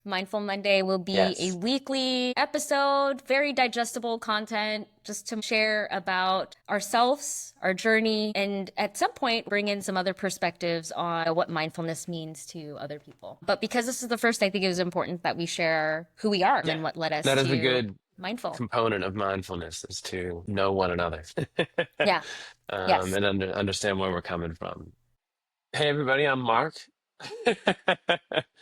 Mindful Monday will be a Yes. weekly episode, very digestible content just to share about ourselves, our journey, and at some point bring in some other perspectives on what mindfulness means to other people. But because this is the first, I think it was important that we share who we are Yeah. and what led us That is a to good mindful. component of mindfulness is to know one another Yeah. Yes. and understand where we're coming from. Hey, everybody, I'm Mark,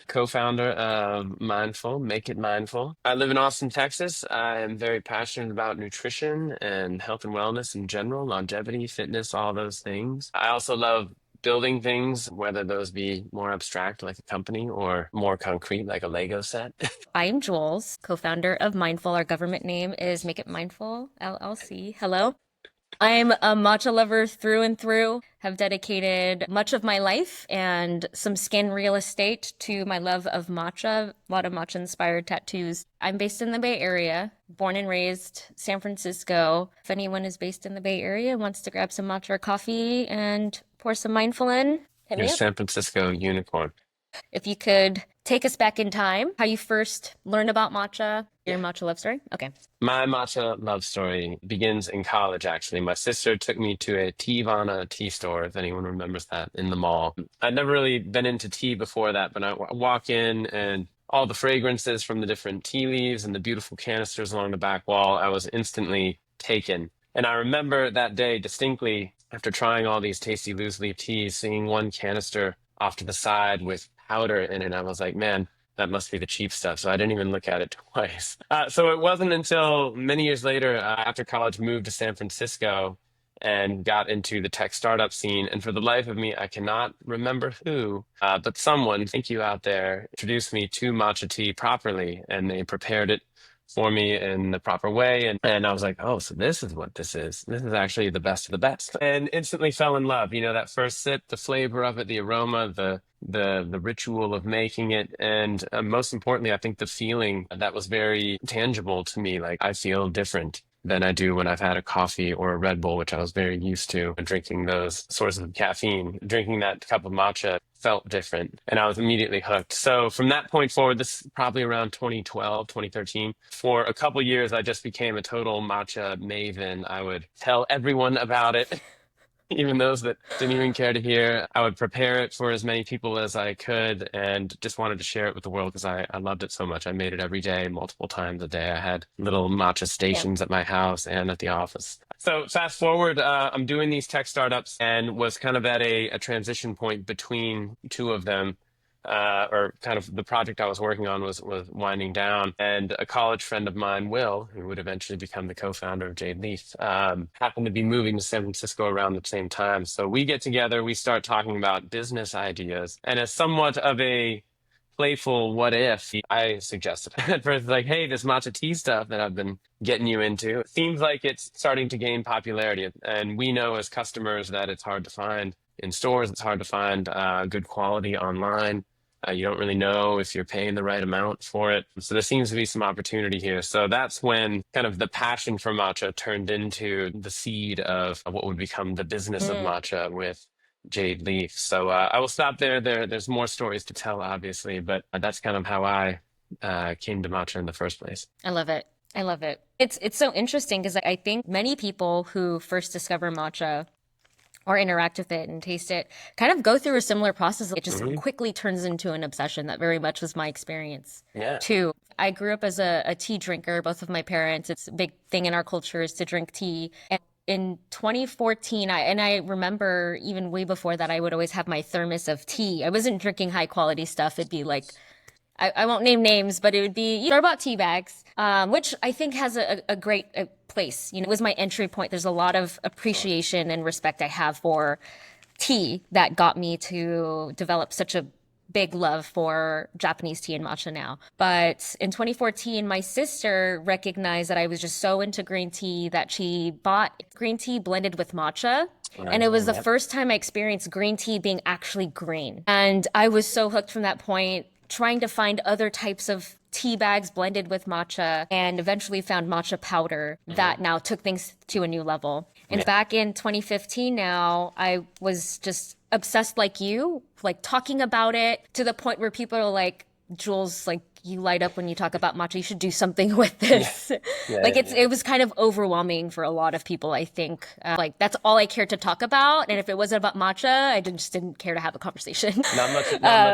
co-founder of Mindful, Make It Mindful. I live in Austin, Texas. I am very passionate about nutrition and health and wellness in general, longevity, fitness, all those things. I also love building things, whether those be more abstract, like a company, or more concrete, like a Lego set. I'm Jules, co-founder of Mindful. Our government name is Make It Mindful LLC. Hello. I'm a matcha lover through and through, have dedicated much of my life and some skin real estate to my love of matcha, a lot of matcha inspired tattoos. I'm based in the Bay Area, born and raised San Francisco. If anyone is based in the Bay Area and wants to grab some matcha or coffee and pour some mindful in, hit Your me up. San Francisco unicorn. If you could take us back in time, how you first learned about matcha, your Yeah. matcha love story. Okay. My matcha love story begins in college, actually. My sister took me to a Teavana tea store, if anyone remembers that, in the mall. I'd never really been into tea before that, but I walk in and all the fragrances from the different tea leaves and the beautiful canisters along the back wall, I was instantly taken. And I remember that day distinctly after trying all these tasty loose leaf teas, seeing one canister off to the side with powder in it. I was like, man, that must be the cheap stuff. So I didn't even look at it twice. So it wasn't until many years later, after college, moved to San Francisco and got into the tech startup scene. And for the life of me, I cannot remember who, but someone, thank you out there, introduced me to matcha tea properly, and they prepared it for me in the proper way. And I was like, oh, so this is what this is. This is actually the best of the best. And instantly fell in love. You know, that first sip, the flavor of it, the aroma, the ritual of making it, and most importantly, I think the feeling that was very tangible to me. Like I feel different than I do when I've had a coffee or a Red Bull, which I was very used to drinking those sources of caffeine. Drinking that cup of matcha felt different, and I was immediately hooked. So from that point forward, this is probably around 2012, 2013. For a couple years, I just became a total matcha maven. I would tell everyone about it. Even those that didn't even care to hear. I would prepare it for as many people as I could and just wanted to share it with the world because I loved it so much. I made it every day, multiple times a day. I had little matcha Yeah. stations at my house and at the office. So fast forward, I'm doing these tech startups and was kind of at a transition point between two of them, or kind of the project I was working on was winding down, and a college friend of mine, Will, who would eventually become the co-founder of Jade Leaf, happened to be moving to San Francisco around the same time. So we get together, we start talking about business ideas, and as somewhat of a playful what if, I suggested at first, like, hey, this matcha tea stuff that I've been getting you into, it seems like it's starting to gain popularity, and we know as customers that it's hard to find in stores, it's hard to find good quality online. You don't really know if you're paying the right amount for it. So there seems to be some opportunity here. So that's when kind of the passion for matcha turned into the seed of what would become the business of Mm, matcha with Jade Leaf. So I will stop there. There's more stories to tell, obviously, but that's kind of how I came to matcha in the first place. I love it. I love it. It's so interesting because I think many people who first discover matcha or interact with it and taste it kind of go through a similar process. It just Hmm. quickly turns into an obsession. That very much was my experience Yeah. too. I grew up as a tea drinker, both of my parents. It's a big thing in our culture is to drink tea. And in 2014, I remember even way before that, I would always have my thermos of tea. I wasn't drinking high quality stuff. It'd be like I won't name names, but it would be store-bought tea bags, which I think has a great place. You know, it was my entry point. There's a lot of Sure. appreciation and respect I have for tea that got me to develop such a big love for Japanese tea and matcha now. But in 2014, my sister recognized that I was just so into green tea that she bought green tea blended with matcha. And it was the Yep. first time I experienced green tea being actually green. And I was so hooked from that point, trying to find other types of tea bags blended with matcha and eventually found matcha powder Hmm. that now took things to a new level. And Yeah. back in 2015 now, I was just obsessed like you, like talking about it to the point where people are like, Jules, like you light up when you talk about matcha. You should do something with Yeah, this. yeah, Like yeah, yeah. it was kind of overwhelming for a lot of people, I think. Like that's all I cared to talk about. And if it wasn't about matcha, just didn't care to have a conversation. Not much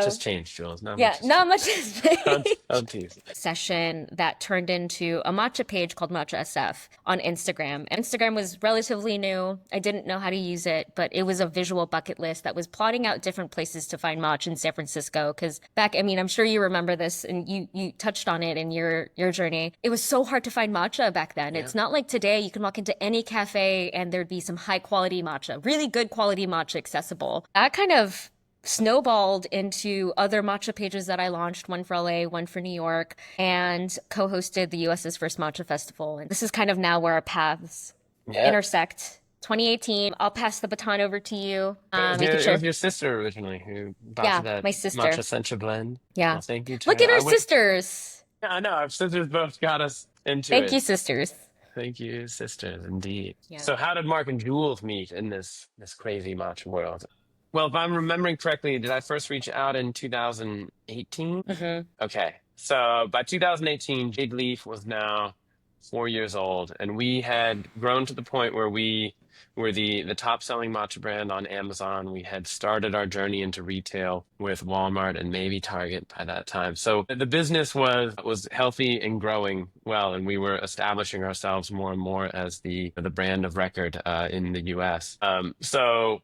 has changed, Jules. Not Yeah, much has not changed. much has Don't tease. session that turned into a matcha page called Matcha SF on Instagram. Instagram was relatively new. I didn't know how to use it, but it was a visual bucket list that was plotting out different places to find matcha in San Francisco. Because back, I mean, I'm sure you remember this, and you touched on it in your journey. It was so hard to find matcha back then. Yeah. It's not like today. You can walk into any cafe and there'd be some high quality matcha, really good quality matcha accessible. That kind of snowballed into other matcha pages that I launched, one for LA, one for New York, and co-hosted the US's first matcha festival. And this is kind of now where our paths Yeah. intersect. 2018, I'll pass the baton over to you. You can It share. was your sister originally who brought you Yeah, that my sister. matcha sencha blend. Yeah. Well, thank you to Look her. at our sisters. Yeah, I know. Our sisters both got us into Thank it. you, sisters. Thank you, sisters, indeed. Yeah. So how did Mark and Jules meet in this crazy matcha world? Well, if I'm remembering correctly, did I first reach out in 2018? hmm Okay. So by 2018, Jade Leaf was now 4 years old, and we had grown to the point where we were the top selling matcha brand on Amazon. We had started our journey into retail with Walmart and maybe Target by that time. So the business was healthy and growing well, and we were establishing ourselves more and more as the brand of record in the US. So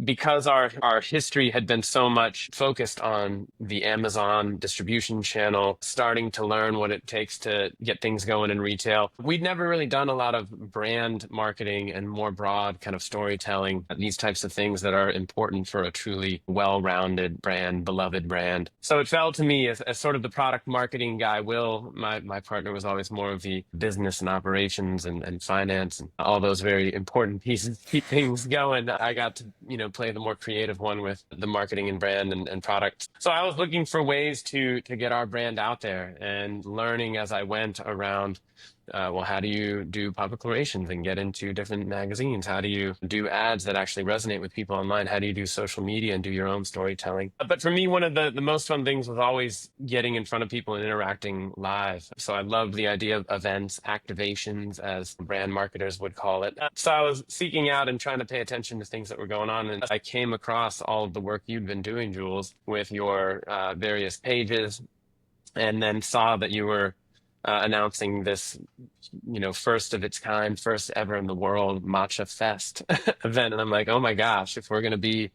because our history had been so much focused on the Amazon distribution channel, starting to learn what it takes to get things going in retail, we'd never really done a lot of brand marketing and more broad kind of storytelling, these types of things that are important for a truly well-rounded brand, beloved brand. So it fell to me as sort of the product marketing guy. Will, my partner, was always more of the business and operations and finance and all those very important pieces to keep things going. I got to, play the more creative one with the marketing and brand and product. So I was looking for ways to get our brand out there and learning as I went around. Well, how do you do public relations and get into different magazines? How do you do ads that actually resonate with people online? How do you do social media and do your own storytelling? But for me, one of the most fun things was always getting in front of people and interacting live. So I loved the idea of events, activations, as brand marketers would call it. So I was seeking out and trying to pay attention to things that were going on. And I came across all of the work you'd been doing, Jules, with your various pages, and then saw that you were announcing this, first of its kind, first ever in the world Matcha Fest event. And I'm like, oh my gosh, if we're going to be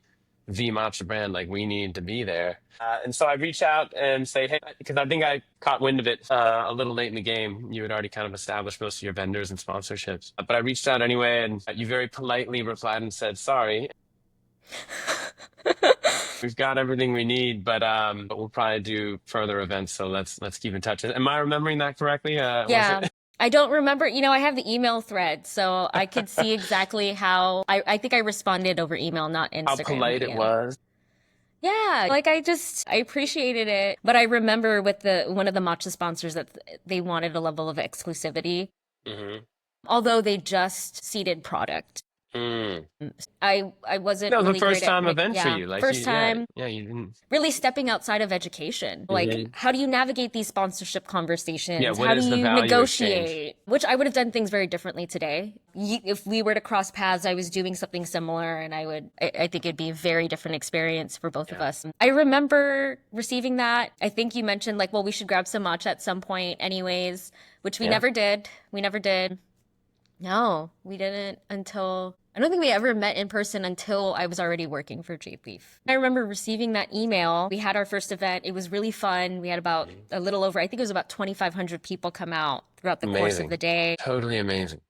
the matcha brand, like we need to be there. And so I reached out and say, hey, because I think I caught wind of it a little late in the game. You had already kind of established most of your vendors and sponsorships. But I reached out anyway, and you very politely replied and said, sorry, we've got everything we need, but we'll probably do further events. So let's keep in touch. Am I remembering that correctly? Was Yeah. it? I don't remember, I have the email thread, so I could see exactly how I think I responded over email, not How Instagram polite it DM. was. Yeah, like I appreciated it. But I remember with the one of the matcha sponsors that they wanted a level of exclusivity, Hmm. although they just seeded product. Mm. I wasn't That was the really first great at time event for yeah, you. Like first time yeah, you didn't. really stepping outside of education. Like, Mhm. how do you navigate these sponsorship Yeah, conversations? what How do is the you value exchange? negotiate? Which I would have done things very differently today. If we were to cross paths, I was doing something similar, and I think it'd be a very different experience for both of Yeah. us. I remember receiving that. I think you mentioned, like, well, we should grab some matcha at some point, anyways, which we Yeah. never did. We never did. No, we didn't until I don't think we ever met in person until I was already working for Jade Leaf. I remember receiving that email. We had our first event. It was really fun. We had about Mhm. a little over, I think it was about 2,500 people come out throughout the course of the Amazing. day. Totally amazing.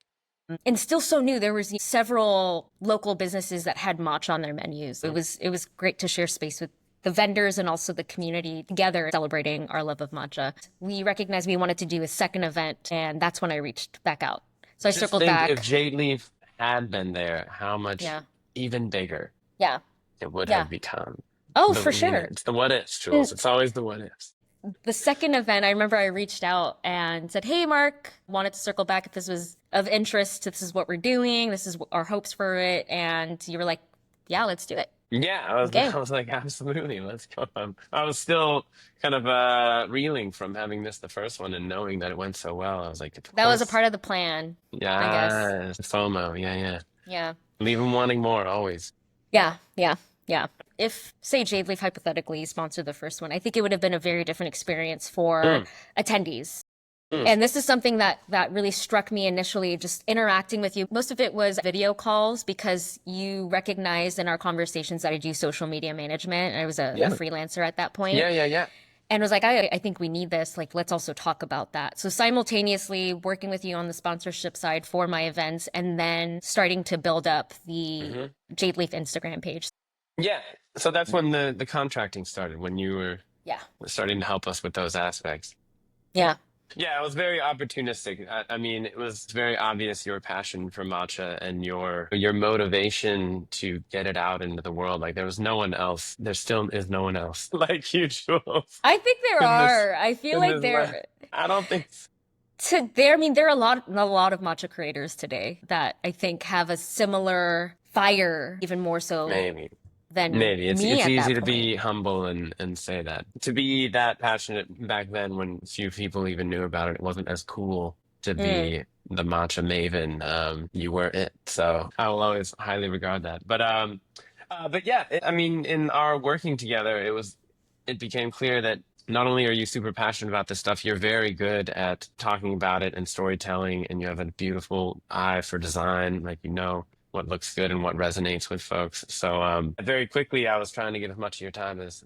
And still so new. There was several local businesses that had matcha on their menus. Mm. It was great to share space with the vendors and also the community together celebrating our love of matcha. We recognized we wanted to do a second event, and that's when I reached back out. So I Just circled think if back. Jade Leaf had been there, how much Yeah. even bigger Yeah. it would Yeah. have become. Oh, for sure. It's the what ifs, And Jules. It's always the what ifs. the second event, I remember I reached out and said, hey, Mark, wanted to circle back if this was of interest. This is what we're doing. This is our hopes for it. And you were like, yeah, let's do it. Yeah, Okay. I was like, absolutely, let's go. I was still kind of reeling from having missed the first one and knowing that it went so well. I was like, of That was a course. part of the plan, I guess. Yeah, FOMO. Yeah, yeah. Yeah. Leave them wanting more always. Yeah, yeah, yeah. If, say, Jade Leaf hypothetically sponsored the first one, I think it would have been a very different experience for Mm, attendees. mm. And this is something that really struck me initially, just interacting with you. Most of it was video calls because you recognized in our conversations that I do social media management. I was a Yeah, freelancer at that point yeah, yeah, yeah. and was like, I think we need this. Like, let's also talk about that. So simultaneously working with you on the sponsorship side for my events and then starting to build up the Hmm. Jade Leaf Instagram page. Yeah. So that's when the contracting started, when you were Yeah. starting to help us with those aspects. Yeah. Yeah, it was very opportunistic. I mean, it was very obvious your passion for matcha and your motivation to get it out into the world. Like there was no one else. There still is no one else like you, Jules, I think there in this are. I feel in like this life. there I don't think I mean there are a lot of matcha creators today that I think have a similar fire, even more so maybe. than Maybe me it's at easy that to point. be humble and say that. To be that passionate back then when few people even knew about it, it wasn't as cool to Mm. be the matcha maven. You were it. So I will always highly regard that. But yeah, I mean, in our working together, it became clear that not only are you super passionate about this stuff, you're very good at talking about it and storytelling, and you have a beautiful eye for design, like you know what looks good and what resonates with folks. So very quickly, I was trying to get as much of your time as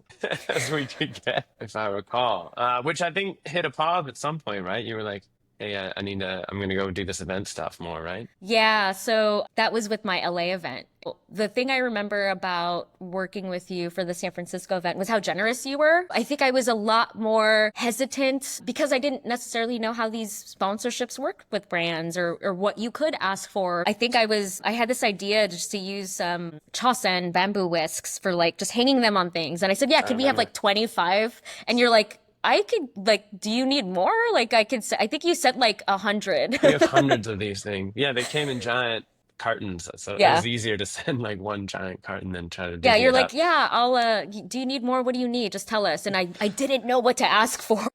as we could get, if I recall. Which I think hit a pause at some point, right? You were like, "Hey, I need to. I'm going to go do this event stuff more," right? Yeah, so that was with my LA event. The thing I remember about working with you for the San Francisco event was how generous you were. I think I was a lot more hesitant because I didn't necessarily know how these sponsorships worked with brands or what you could ask for. I had this idea just to use some chasen bamboo whisks for like just hanging them on things. And I said, yeah, I could we have remember. like 25? And you're like, I could like, do you need more? Like I think you said like 100. We have hundreds of these things. Yeah, they came in giant cartons, so it Yeah. was easier to send like one giant carton than try to Yeah, divvy you're it like, up. yeah, do you need more? What do you need? Just tell us. And I didn't know what to ask for.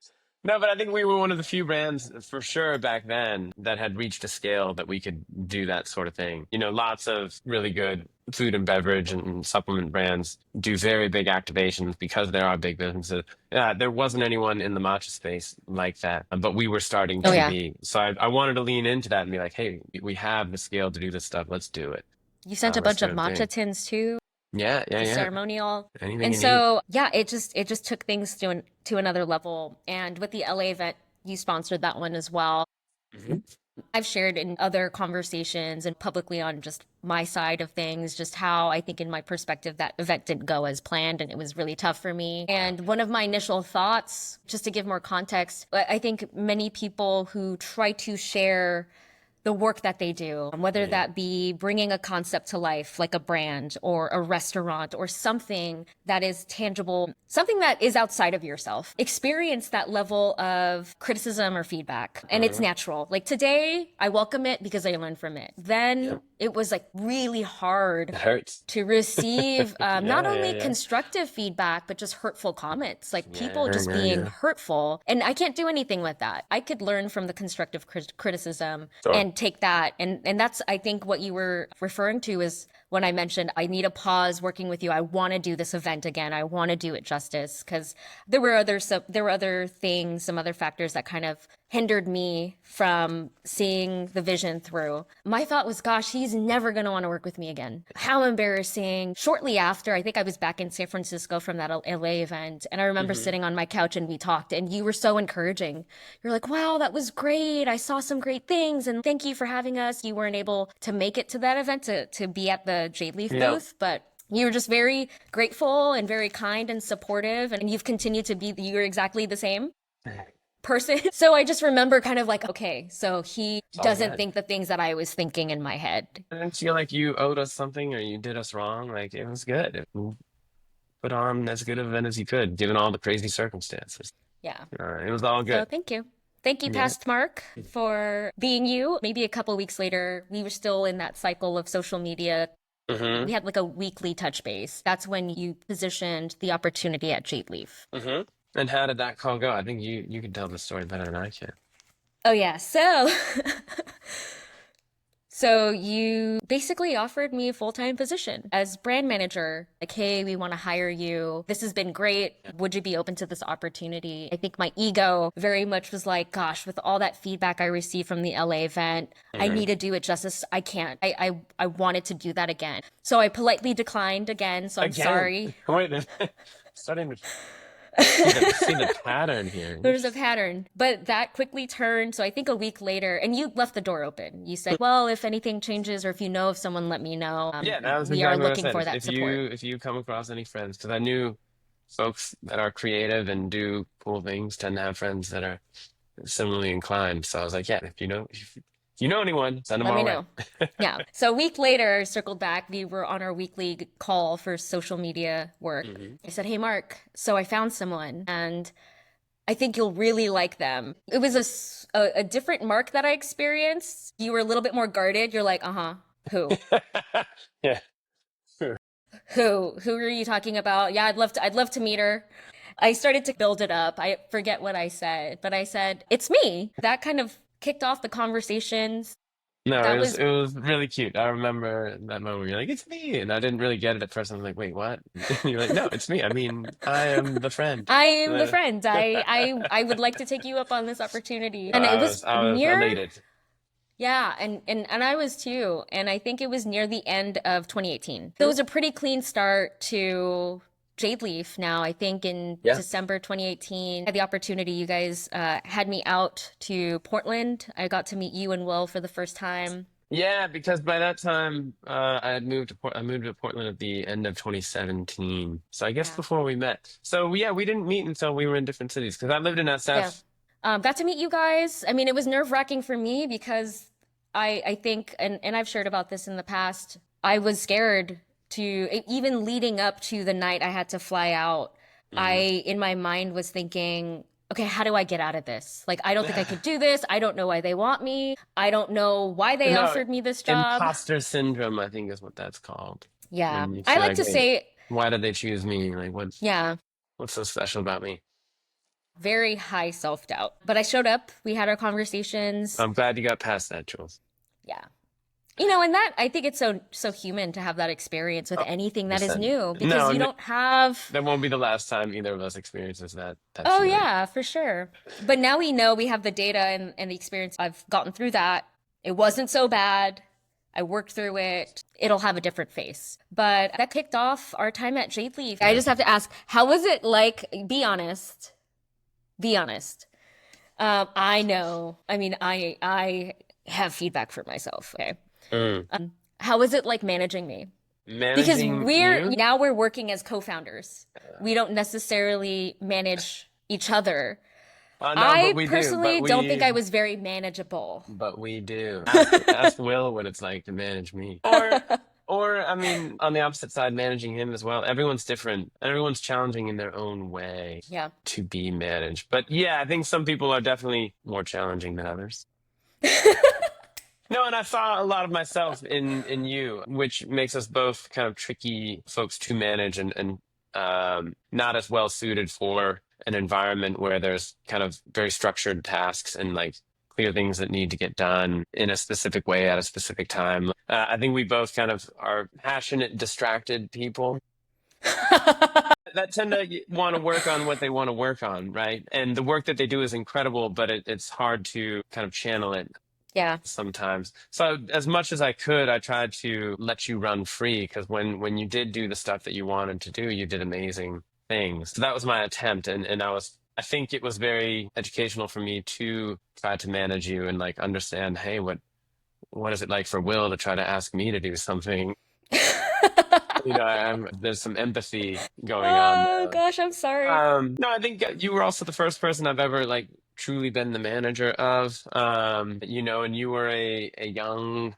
No, but I think we were one of the few brands for sure back then that had reached a scale that we could do that sort of thing. You know, lots of really good food and beverage and supplement brands do very big activations because there are big businesses. There wasn't anyone in the matcha space like that, but we were starting Oh to yeah. be. So I wanted to lean into that and be like, hey, we have the scale to do this stuff. Let's do it. You sent a Let's bunch do of a thing. matcha tins too, Yeah, yeah, the yeah. ceremonial. Anything And you need. so, yeah, it just took things to another level. And with the LA event, you sponsored that one as well. Mhm. I've shared in other conversations and publicly on just my side of things, just how I think in my perspective that event didn't go as planned and it was really tough for me. And one of my initial thoughts, just to give more context, I think many people who try to share the work that they do, whether Yeah. that be bringing a concept to life, like a brand or a restaurant or something that is tangible, something that is outside of yourself, experience that level of criticism or feedback. And it's Uh-huh. natural. Like today, I welcome it because I learned from it. Yeah. Then it was like really hard It hurts. to receive not Yeah, yeah, only yeah. constructive feedback, but just hurtful comments, like people Yeah, just yeah, being yeah. hurtful. And I can't do anything with that. I could learn from the constructive criticism Sure. and take that. And that's, I think, what you were referring to is when I mentioned I need a pause working with you. I want to do this event again. I want to do it justice because there were other things, some other factors that kind of hindered me from seeing the vision through. My thought was, gosh, he's never going to want to work with me again. How embarrassing. Shortly after, I think I was back in San Francisco from that LA event. And I remember Hmm. sitting on my couch and we talked, and you were so encouraging. You're like, wow, that was great. I saw some great things. And thank you for having us. You weren't able to make it to that event to be at the Jade Leaf Yeah. booth, but you were just very grateful and very kind and supportive. And you've continued to be, you're exactly the same person. So I just remember kind of like, okay, so he It's all doesn't good. think the things that I was thinking in my head. I didn't feel like you owed us something or you did us wrong. Like it was good. You put on as good of an event as you could, given all the crazy circumstances. Yeah. It was all So good. thank you. Thank you, Yeah. Past Mark, for being you. Maybe a couple weeks later, we were still in that cycle of social media Mm-hmm. We had like a weekly touch base. That's when you positioned the opportunity at Jade Leaf. Mm-hmm. And how did that call go? I think you can tell the story better than I can. Oh yeah, so so you basically offered me a full-time position as brand manager. Like, hey, we want to hire you. This has been great. Would you be open to this opportunity? I think my ego very much was like, gosh, with all that feedback I received from the LA event, I Mm-hmm. need to do it justice. I can't. I wanted to do that again. So I politely declined again. So I'm Again, sorry. wait, starting to see the pattern here. There's a pattern, but that quickly turned. So I think a week later, and you left the door open. You said, well, if anything changes or if you know of someone, let me know. Yeah, that was We are exactly what I looking said. for that support. If you come across any friends, because I knew folks that are creative and do cool things tend to have friends that are similarly inclined. So I was like, yeah, if you know anyone, send them Let me our way. know. Yeah. So a week later, circled back, we were on our weekly call for social media work. Hmm. I said, hey, Mark, so I found someone and I think you'll really like them. It was a different Mark that I experienced. You were a little bit more guarded. You're like, uh-huh, who? Yeah, sure. Who are you talking about? Yeah, I'd love to meet her. I started to build it up. I forget what I said, but I said, "It's me." That kind of kicked off the conversations. No, That was it was really cute. I remember that moment where you're like, it's me. And I didn't really get it at first. I was like, wait, what? You're like, no, it's me. I mean, I am the friend. I am the Uh, friend. I would like to take you up on this opportunity. And it was I was near elated. yeah, and I was too. And I think it was near the end of 2018. So it was a pretty clean start to Jade Leaf now. I think in Yeah. December 2018, I had the opportunity. You guys had me out to Portland. I got to meet you and Will for the first time. Yeah, because by that time, I moved to Portland at the end of 2017. So I guess Yeah. before we met. So yeah, we didn't meet until we were in different cities because I lived in Yeah. SF. Got to meet you guys. I mean, it was nerve-wracking for me because I think, and I've shared about this in the past, I was scared to, even leading up to the night I had to fly out, Mhm. I, in my mind, was thinking, okay, how do I get out of this? Like, I don't think I could do this. I don't know why they want me. I don't know why they No, offered me this job. imposter syndrome, I think is what that's called. Yeah. When you I feel like like, to wait, say, why did they choose me? Like, yeah, what's so special about me? very high self-doubt. But I showed up, we had our conversations. I'm glad you got past that, Jules. Yeah. You know, and that I think it's so human to have that experience with Oh, anything that is 100%. new because No, you don't have that won't be the last time either of us experiences that oh feeling. yeah, for sure. But now we know we have the data and the experience. I've gotten through that. It wasn't so bad. I worked through it. It'll have a different face. But that kicked off our time at Jade Leaf. I Yeah. just have to ask, how was it like? Be honest. Be honest. I know. I mean, I have feedback for myself. Okay. Mm. How was it like managing me? Because Managing you? we're working as co-founders. We don't necessarily manage each other. No, but I we do. personally don't think I was very manageable. But we do. Ask Will what it's like to manage me. Or I mean, on the opposite side, managing him as well. Everyone's different. Everyone's challenging in their own way Yeah. to be managed. But yeah, I think some people are definitely more challenging than others. No, and I saw a lot of myself in you, which makes us both kind of tricky folks to manage and not as well suited for an environment where there's kind of very structured tasks and like clear things that need to get done in a specific way at a specific time. I think we both kind of are passionate, distracted people that tend to want to work on what they want to work on, right? And the work that they do is incredible, but it's hard to kind of channel it Yeah. sometimes. So as much as I could, I tried to let you run free because when you did do the stuff that you wanted to do, you did amazing things. So that was my attempt, and I think it was very educational for me to try to manage you and like understand, hey, what is it like for Will to try to ask me to do something? There's some empathy going on Oh there. gosh, I'm sorry. No, I think you were also the first person I've ever like truly been the manager of. And you were a young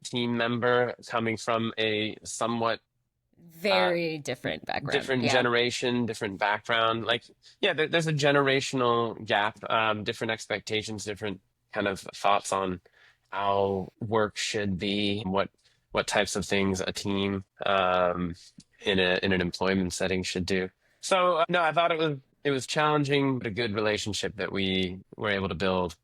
team member coming from a somewhat uh, Very different background. different Yeah. generation, different background. Like, yeah, there's a generational gap, different expectations, different kind of thoughts on how work should be, what what types of things a team in an employment setting should do. So no, I thought it was challenging, but a good relationship that we were able to build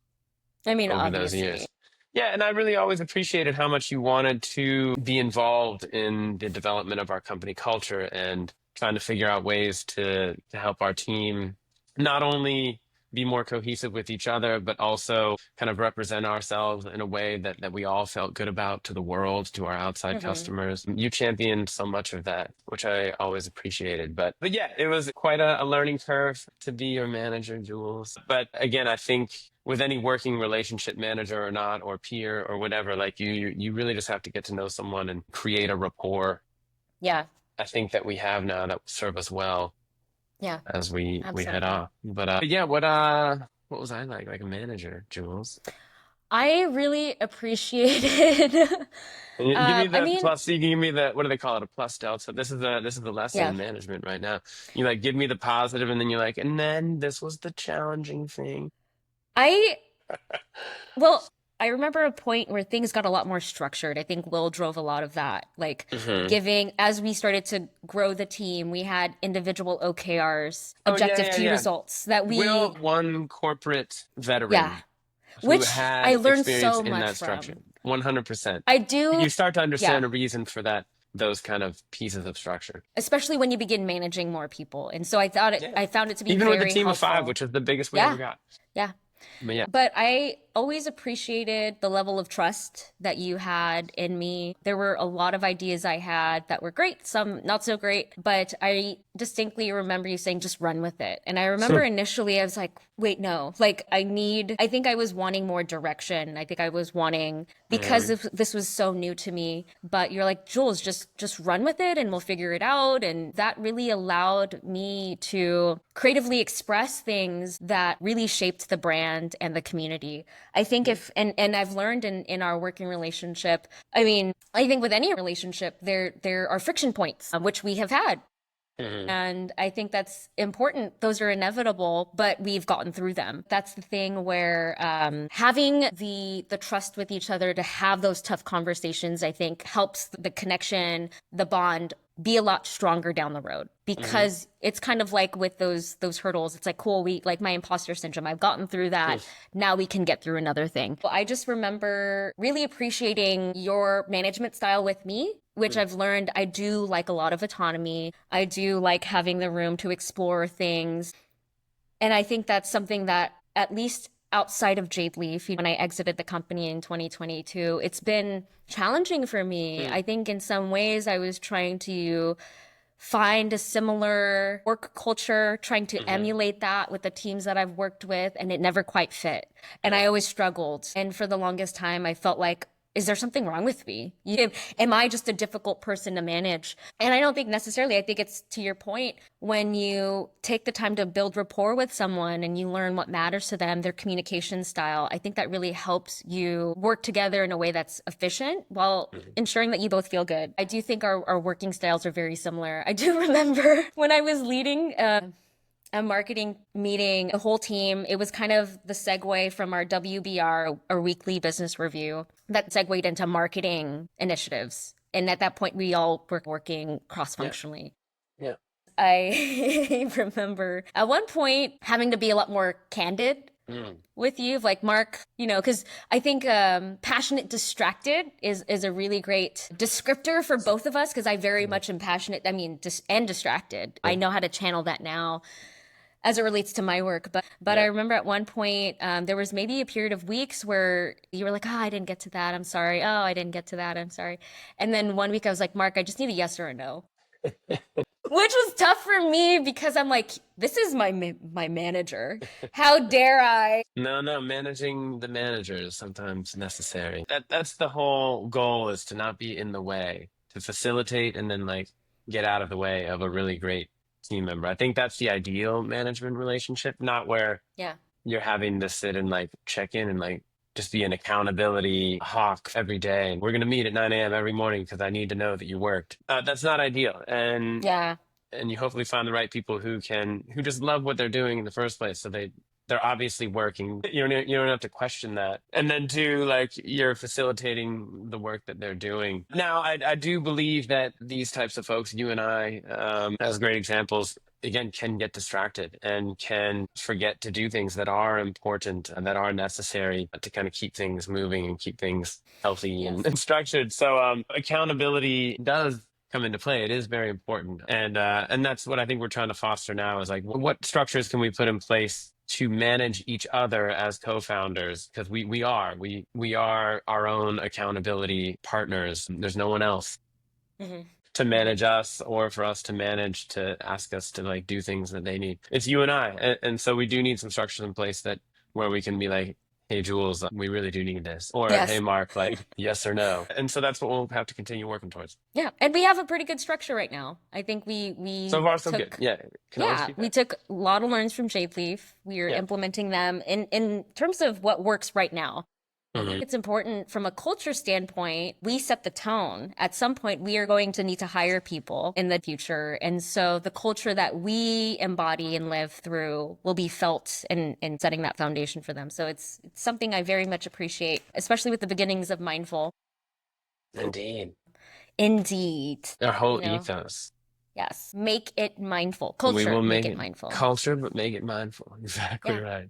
I mean, over those obviously. years. Yeah, and I really always appreciated how much you wanted to be involved in the development of our company culture and trying to figure out ways to help our team not only be more cohesive with each other, but also kind of represent ourselves in a way that we all felt good about to the world, to our outside Hmm. customers. You championed so much of that, which I always appreciated. But yeah, it was quite a learning curve to be your manager, Jules. But again, I think with any working relationship, manager or not, or peer or whatever, like you really just have to get to know someone and create a rapport. Yeah. I think that we have now that will serve us well Yeah. as we head Absolutely. off. But yeah, what was I like a manager, Jules? I really appreciated. And give me I the mean, plus. You can give me the what do they call it? A plus delta. This is the lesson yeah. in management right now. You like give me the positive, and then you're like, and then this was the challenging thing. I Well, I remember a point where things got a lot more structured. I think Will drove a lot of that. Like Hmm. giving, as we started to grow the team, we had individual OKRs, Oh yeah, objective yeah, key yeah. results that Will, we, one corporate yeah, veteran who which I had learned experience so in much that structure. from. 100%. I do, You start to understand yeah, a reason for that, those kind of pieces of structure. especially when you begin managing more people. And so Yeah. I found it to be Even with a very team of five, helpful. which is the biggest we ever Yeah, got. yeah. But yeah. But I always appreciated the level of trust that you had in me. There were a lot of ideas I had that were great, some not so great, but I distinctly remember you saying, just run with it. And I remember initially I was like, wait, no, like I think I was wanting more direction. I think I was wanting, because Mhm. this was so new to me, but you're like, Jules, just run with it and we'll figure it out. And that really allowed me to creatively express things that really shaped the brand and the community. I think Yeah. if and I've learned in our working relationship, I mean, I think with any relationship there are friction points, which we have had. Mhm. And I think that's important. Those are inevitable, but we've gotten through them. That's the thing where having the trust with each other to have those tough conversations, I think, helps the connection, the bond be a lot stronger down the road, Mhm. because it's kind of like with those hurdles. It's like, cool, we like my imposter syndrome, I've gotten through that, now we can get through another thing. Well, I just remember really appreciating your management style with me, which I've learned I do like a lot of autonomy. I do like having the room to explore things. And I think that's something that, at least outside of Jade Leaf, when I exited the company in 2022, it's been challenging for me. Mhm. I think in some ways I was trying to find a similar work culture, trying to Mhm. emulate that with the teams that I've worked with, and it never quite fit. And I always struggled. And for the longest time, I felt like, is there something wrong with me? Am I just a difficult person to manage? And I don't think necessarily, I think it's to your point, when you take the time to build rapport with someone and you learn what matters to them, their communication style, I think that really helps you work together in a way that's efficient while Mhm. ensuring that you both feel good. I do think our working styles are very similar. I do remember when I was leading a marketing meeting, the whole team, it was kind of the segue from our WBR, our weekly business review, that segued into marketing initiatives. And at that point, we all were working cross Yeah. functionally. Yeah. I remember at one point having to be a lot more candid Mm. with you, like, Mark, because I think passionate distracted is a really great descriptor for both of us, because I very much am passionate, I mean, and distracted. I Yeah. know how to channel that now as it relates to my work. But I Yeah. remember at one point there was maybe a period of weeks where you were like, oh, I didn't get to that, I'm sorry. Oh, I didn't get to that, I'm sorry. And then one week I was like, Mark, I just need a yes or a no, which was tough for me because I'm like, this is my manager. How dare I? No, no, managing the manager is sometimes necessary. That's the whole goal is to not be in the way, to facilitate and then like get out of the way of a really great team member. I think that's the ideal management relationship, not where Yeah. you're having to sit and like check in and like just be an accountability hawk every day. We're gonna meet at 9 a.m. every morning because I need to know that you worked. That's not ideal. Yeah. And you hopefully find the right people who just love what they're doing in the first place. So they're obviously working. You don't have to question that. And then two, like you're facilitating the work that they're doing. Now, I do believe that these types of folks, you and I, as great examples, again, can get distracted and can forget to do things that are important and that are necessary to kind of keep things moving and keep things healthy and, Yes. and structured. So accountability does come into play. It is very important. And that's what I think we're trying to foster now is like what structures can we put in place to manage each other as co-founders because we are our own accountability partners. There's no one else Hmm. to Hmm. manage us or for us to manage to ask us to like do things that they need. It's you and I. And so we do need some structures in place that where we can be like, hey, Jules, we really do need this. Or hey, Yes. Mark, like, yes or no. And so that's what we'll have to continue working towards. Yeah, and we have a pretty good structure right now. I think we So we far, so good. took Yeah. Can always yeah, be we better. took a lot of learns from Jade Leaf. We are Yeah. implementing them in terms of what works right now. Mhm. It's important from a culture standpoint. We set the tone. At some point, we are going to need to hire people in the future. And so the culture that we embody and live through will be felt in setting that foundation for them. So it's something I very much appreciate, especially with the beginnings of Mindful. Indeed. Indeed. Our You whole know, ethos. yes. Make it mindful. We Culture, will make make it it mindful. culture, but make it mindful. Exactly Yeah. right.